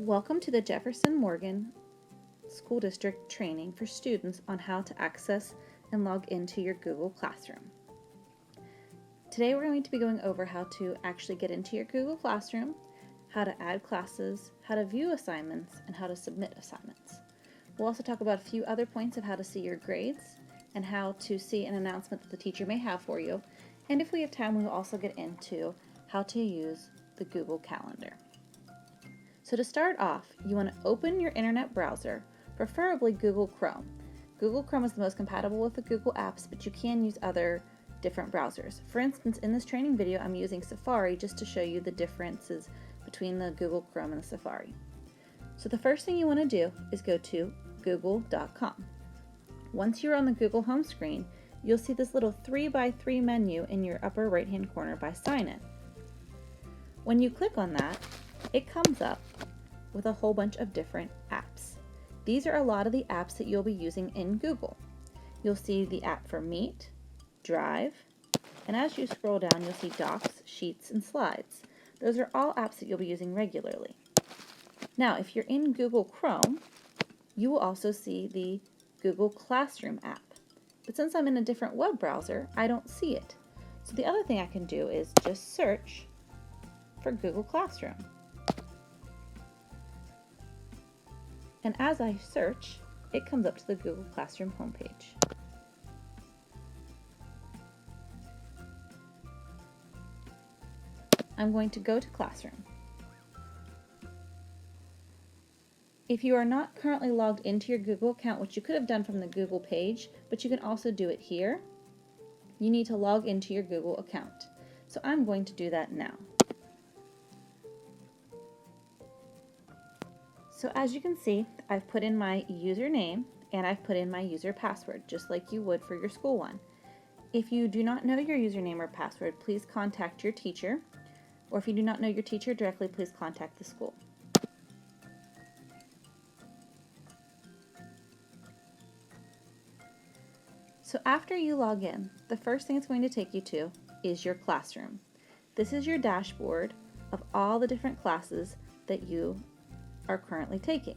Welcome to the Jefferson Morgan School District training for students on how to access and log into your Google Classroom. Today we're going to be going over how to actually get into your Google Classroom, how to add classes, how to view assignments, and how to submit assignments. We'll also talk about a few other points of how to see your grades and how to see an announcement that the teacher may have for you. And if we have time, we will also get into how to use the Google Calendar. So to start off, you want to open your internet browser, preferably Google Chrome. Google Chrome is the most compatible with the Google apps, but you can use other different browsers. For instance, in this training video, I'm using Safari just to show you the differences between the Google Chrome and the Safari. So the first thing you want to do is go to google.com. Once you're on the Google home screen, you'll see this little 3x3 menu in your upper right-hand corner by Sign In. When you click on that, it comes up with a whole bunch of different apps. These are a lot of the apps that you'll be using in Google. You'll see the app for Meet, Drive, and as you scroll down, you'll see Docs, Sheets, and Slides. Those are all apps that you'll be using regularly. Now, if you're in Google Chrome, you will also see the Google Classroom app. But since I'm in a different web browser, I don't see it. So the other thing I can do is just search for Google Classroom. And as I search, it comes up to the Google Classroom homepage. I'm going to go to Classroom. If you are not currently logged into your Google account, which you could have done from the Google page, but you can also do it here, you need to log into your Google account. So I'm going to do that now. So as you can see, I've put in my username and I've put in my user password, just like you would for your school one. If you do not know your username or password, please contact your teacher, or if you do not know your teacher directly, please contact the school. So after you log in, the first thing it's going to take you to is your classroom. This is your dashboard of all the different classes that you are currently taking.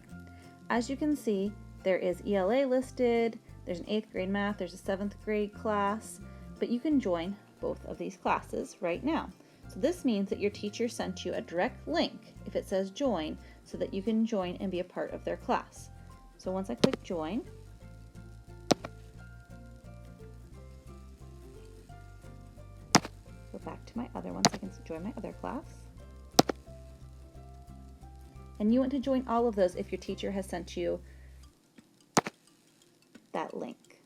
As you can see, there is ELA listed, there's an 8th grade math, there's a 7th grade class, but you can join both of these classes right now. So this means that your teacher sent you a direct link if it says join so that you can join and be a part of their class. So once I click join, go back to my other one so I can join my other class. And you want to join all of those if your teacher has sent you that link.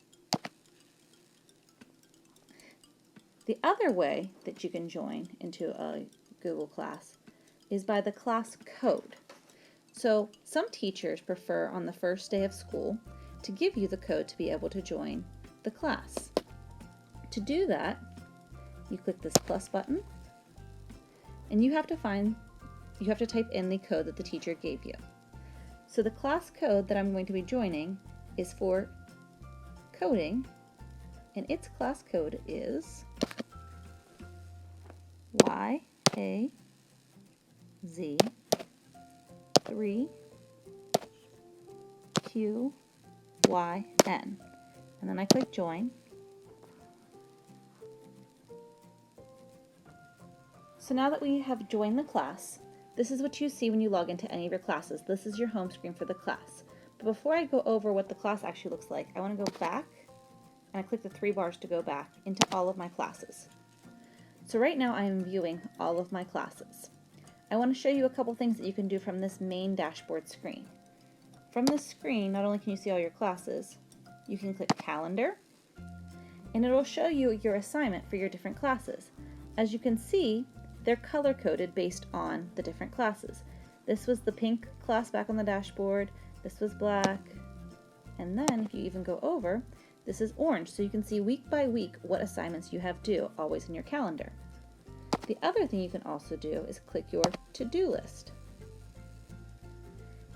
The other way that you can join into a Google class is by the class code. So some teachers prefer on the first day of school to give you the code to be able to join the class. To do that, you click this plus button and you have to type in the code that the teacher gave you. So the class code that I'm going to be joining is for coding, and its class code is YAZ3QYN. And then I click join. So now that we have joined the class, this is what you see when you log into any of your classes. This is your home screen for the class. But before I go over what the class actually looks like, I want to go back, and I click the 3 bars to go back into all of my classes. So right now I am viewing all of my classes. I want to show you a couple things that you can do from this main dashboard screen. From this screen, not only can you see all your classes, you can click Calendar, and it'll show you your assignment for your different classes. As you can see, they're color-coded based on the different classes. This was the pink class back on the dashboard, this was black, and then if you even go over, this is orange, so you can see week by week what assignments you have due, always in your calendar. The other thing you can also do is click your to-do list.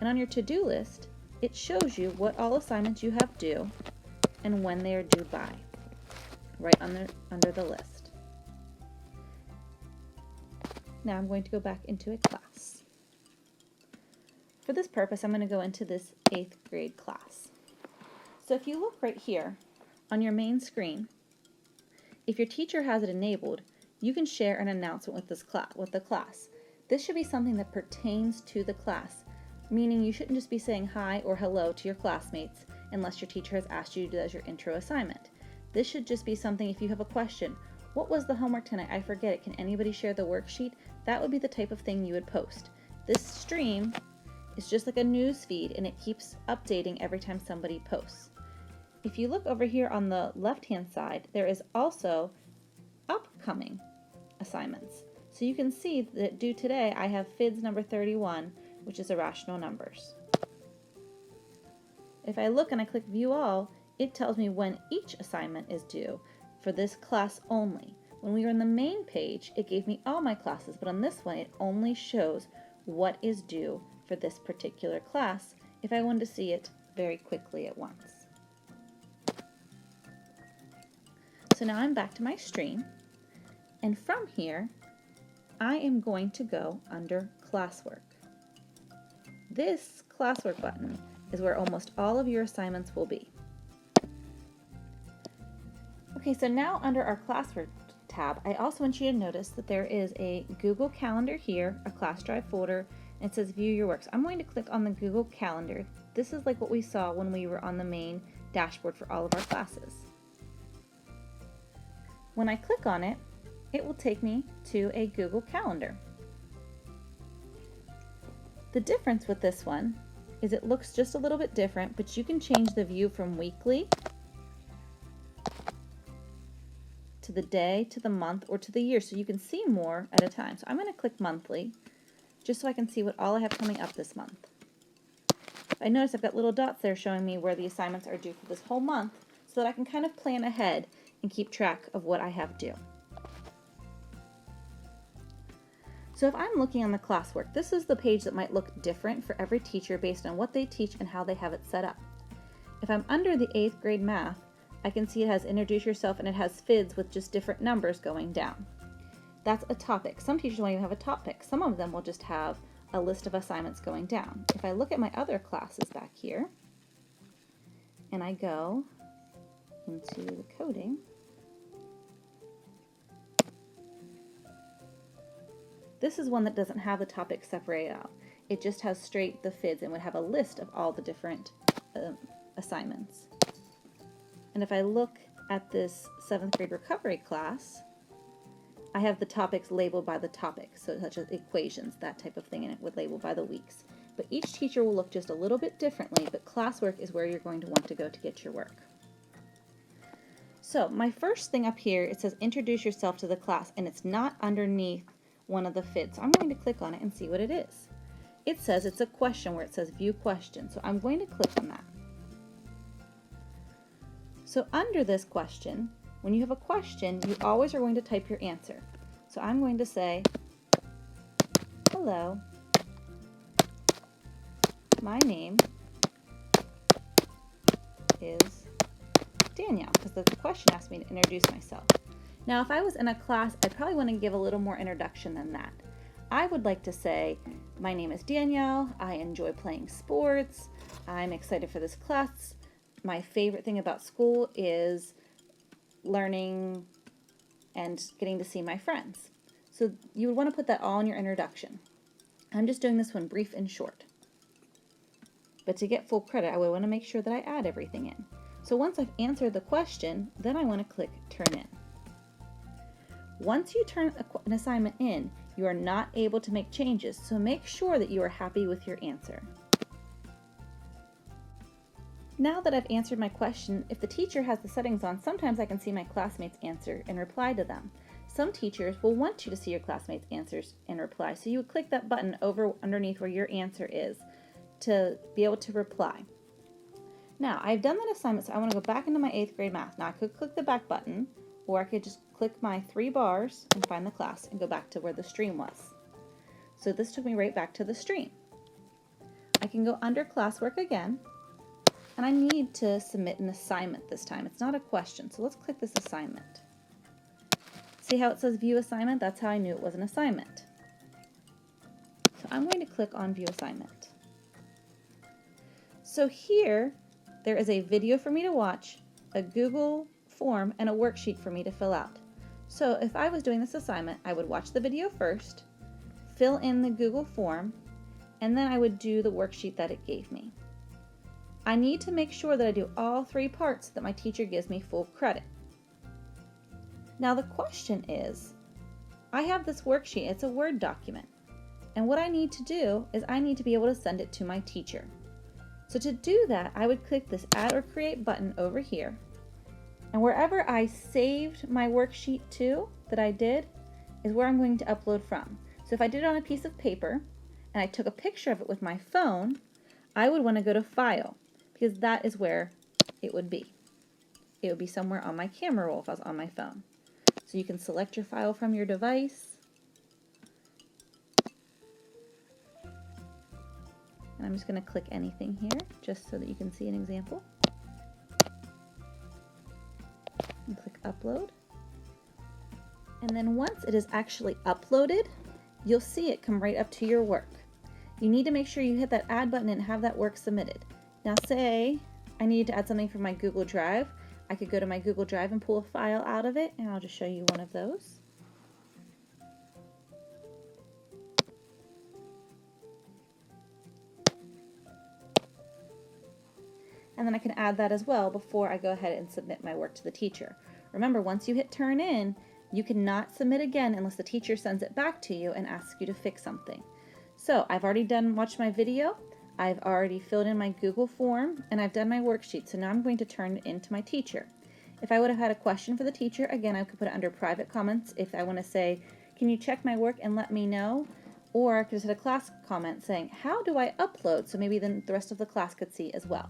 And on your to-do list, it shows you what all assignments you have due and when they are due by, right under the list. Now I'm going to go back into a class. For this purpose, I'm going to go into this 8th grade class. So if you look right here on your main screen, if your teacher has it enabled, you can share an announcement with the class. This should be something that pertains to the class, meaning you shouldn't just be saying hi or hello to your classmates unless your teacher has asked you to do as your intro assignment. This should just be something, if you have a question, what was the homework tonight? I forget it. Can anybody share the worksheet? That would be the type of thing you would post. This stream is just like a news feed, and it keeps updating every time somebody posts. If you look over here on the left-hand side, there is also upcoming assignments. So you can see that due today, I have FIDS number 31, which is irrational numbers. If I look and I click View All, it tells me when each assignment is due for this class only. When we were in the main page, it gave me all my classes, but on this one, it only shows what is due for this particular class if I wanted to see it very quickly at once. So now I'm back to my stream, and from here, I am going to go under Classwork. This Classwork button is where almost all of your assignments will be. Okay, so now under our Classwork tab, I also want you to notice that there is a Google Calendar here, a Class Drive folder, and it says View Your Works. I'm going to click on the Google Calendar. This is like what we saw when we were on the main dashboard for all of our classes. When I click on it, it will take me to a Google Calendar. The difference with this one is it looks just a little bit different, but you can change the view from weekly to the day, to the month, or to the year, so you can see more at a time. So I'm going to click monthly, just so I can see what all I have coming up this month. I notice I've got little dots there showing me where the assignments are due for this whole month, so that I can kind of plan ahead and keep track of what I have due. So if I'm looking on the classwork, this is the page that might look different for every teacher based on what they teach and how they have it set up. If I'm under the 8th grade math, I can see it has introduce yourself and it has FIDS with just different numbers going down. That's a topic. Some teachers won't even have a topic. Some of them will just have a list of assignments going down. If I look at my other classes back here, and I go into the coding, this is one that doesn't have the topics separated out. It just has straight the FIDS and would have a list of all the different assignments. And if I look at this 7th grade recovery class, I have the topics labeled by the topic, so such as equations, that type of thing, and it would label by the weeks. But each teacher will look just a little bit differently, but classwork is where you're going to want to go to get your work. So my first thing up here, it says introduce yourself to the class, and it's not underneath one of the FIDS. So I'm going to click on it and see what it is. It says it's a question where it says view question, so I'm going to click on that. So under this question, when you have a question, you always are going to type your answer. So I'm going to say, hello, my name is Danielle, because the question asked me to introduce myself. Now, if I was in a class, I'd probably want to give a little more introduction than that. I would like to say, my name is Danielle, I enjoy playing sports, I'm excited for this class, my favorite thing about school is learning and getting to see my friends. So you would want to put that all in your introduction. I'm just doing this one brief and short. But to get full credit, I would want to make sure that I add everything in. So once I've answered the question, then I want to click Turn In. Once you turn an assignment in, you are not able to make changes, so make sure that you are happy with your answer. Now that I've answered my question, if the teacher has the settings on, sometimes I can see my classmates' answer and reply to them. Some teachers will want you to see your classmates' answers and reply, so you would click that button over underneath where your answer is to be able to reply. Now, I've done that assignment, so I want to go back into my 8th grade math. Now, I could click the back button, or I could just click my 3 bars and find the class and go back to where the stream was. So this took me right back to the stream. I can go under classwork again, and I need to submit an assignment this time. It's not a question, so let's click this assignment. See how it says view assignment? That's how I knew it was an assignment. So I'm going to click on view assignment. So here, there is a video for me to watch, a Google form, and a worksheet for me to fill out. So if I was doing this assignment, I would watch the video first, fill in the Google form, and then I would do the worksheet that it gave me. I need to make sure that I do all three parts so that my teacher gives me full credit. Now the question is, I have this worksheet, it's a Word document, and what I need to do is I need to be able to send it to my teacher. So to do that, I would click this Add or Create button over here, and wherever I saved my worksheet to that I did is where I'm going to upload from. So if I did it on a piece of paper and I took a picture of it with my phone, I would want to go to File, because that is where it would be. It would be somewhere on my camera roll if I was on my phone. So you can select your file from your device. And I'm just going to click anything here just so that you can see an example. And click Upload. And then once it is actually uploaded, you'll see it come right up to your work. You need to make sure you hit that Add button and have that work submitted. Now say I needed to add something from my Google Drive. I could go to my Google Drive and pull a file out of it, and I'll just show you one of those. And then I can add that as well before I go ahead and submit my work to the teacher. Remember, once you hit Turn In, you cannot submit again unless the teacher sends it back to you and asks you to fix something. So I've already watched my video, I've already filled in my Google form, and I've done my worksheet, so now I'm going to turn it in to my teacher. If I would have had a question for the teacher, again, I could put it under private comments if I want to say, can you check my work and let me know? Or I could just hit a class comment saying, how do I upload? So maybe then the rest of the class could see as well.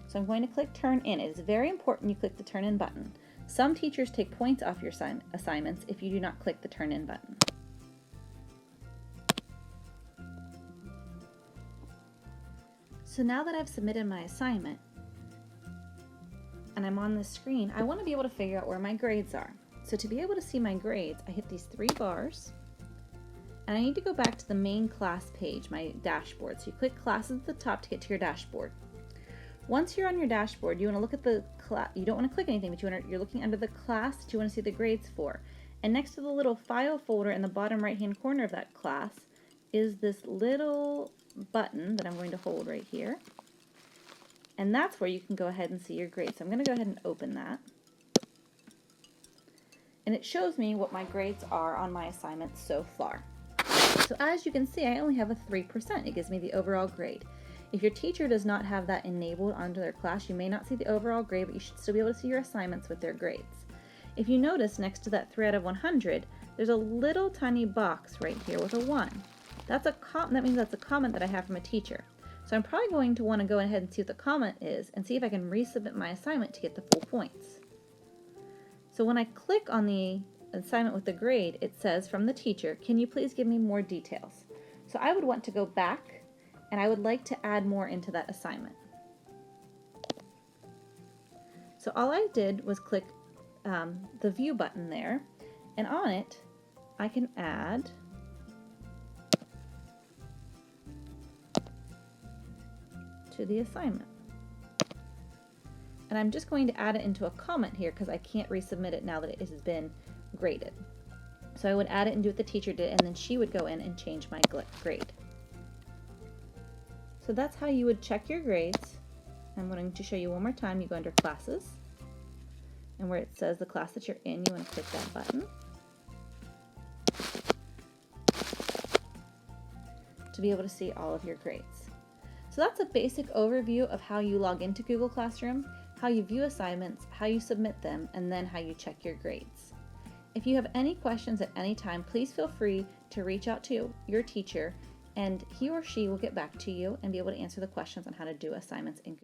So I'm going to click Turn In. It is very important you click the Turn In button. Some teachers take points off your assignments if you do not click the Turn In button. So now that I've submitted my assignment, and I'm on this screen, I want to be able to figure out where my grades are. So to be able to see my grades, I hit these three bars, and I need to go back to the main class page, my dashboard. So you click Classes at the top to get to your dashboard. Once you're on your dashboard, you want to look at the class. You don't want to click anything, but you're looking under the class that you want to see the grades for. And next to the little file folder in the bottom right-hand corner of that class is this little button that I'm going to hold right here. And that's where you can go ahead and see your grades. So I'm going to go ahead and open that. And it shows me what my grades are on my assignment so far. So as you can see, I only have a 3%. It gives me the overall grade. If your teacher does not have that enabled onto their class, you may not see the overall grade, but you should still be able to see your assignments with their grades. If you notice next to that 3 out of 100, there's a little tiny box right here with a 1. That means that's a comment that I have from a teacher. So I'm probably going to want to go ahead and see what the comment is and see if I can resubmit my assignment to get the full points. So when I click on the assignment with the grade, it says from the teacher, can you please give me more details? So I would want to go back and I would like to add more into that assignment. So all I did was click the view button there, and on it I can add to the assignment. And I'm just going to add it into a comment here because I can't resubmit it now that it has been graded. So I would add it and do what the teacher did, and then she would go in and change my grade. So that's how you would check your grades. I'm going to show you one more time. You go under Classes, and where it says the class that you're in, you want to click that button to be able to see all of your grades. So that's a basic overview of how you log into Google Classroom, how you view assignments, how you submit them, and then how you check your grades. If you have any questions at any time, please feel free to reach out to your teacher, and he or she will get back to you and be able to answer the questions on how to do assignments in Google.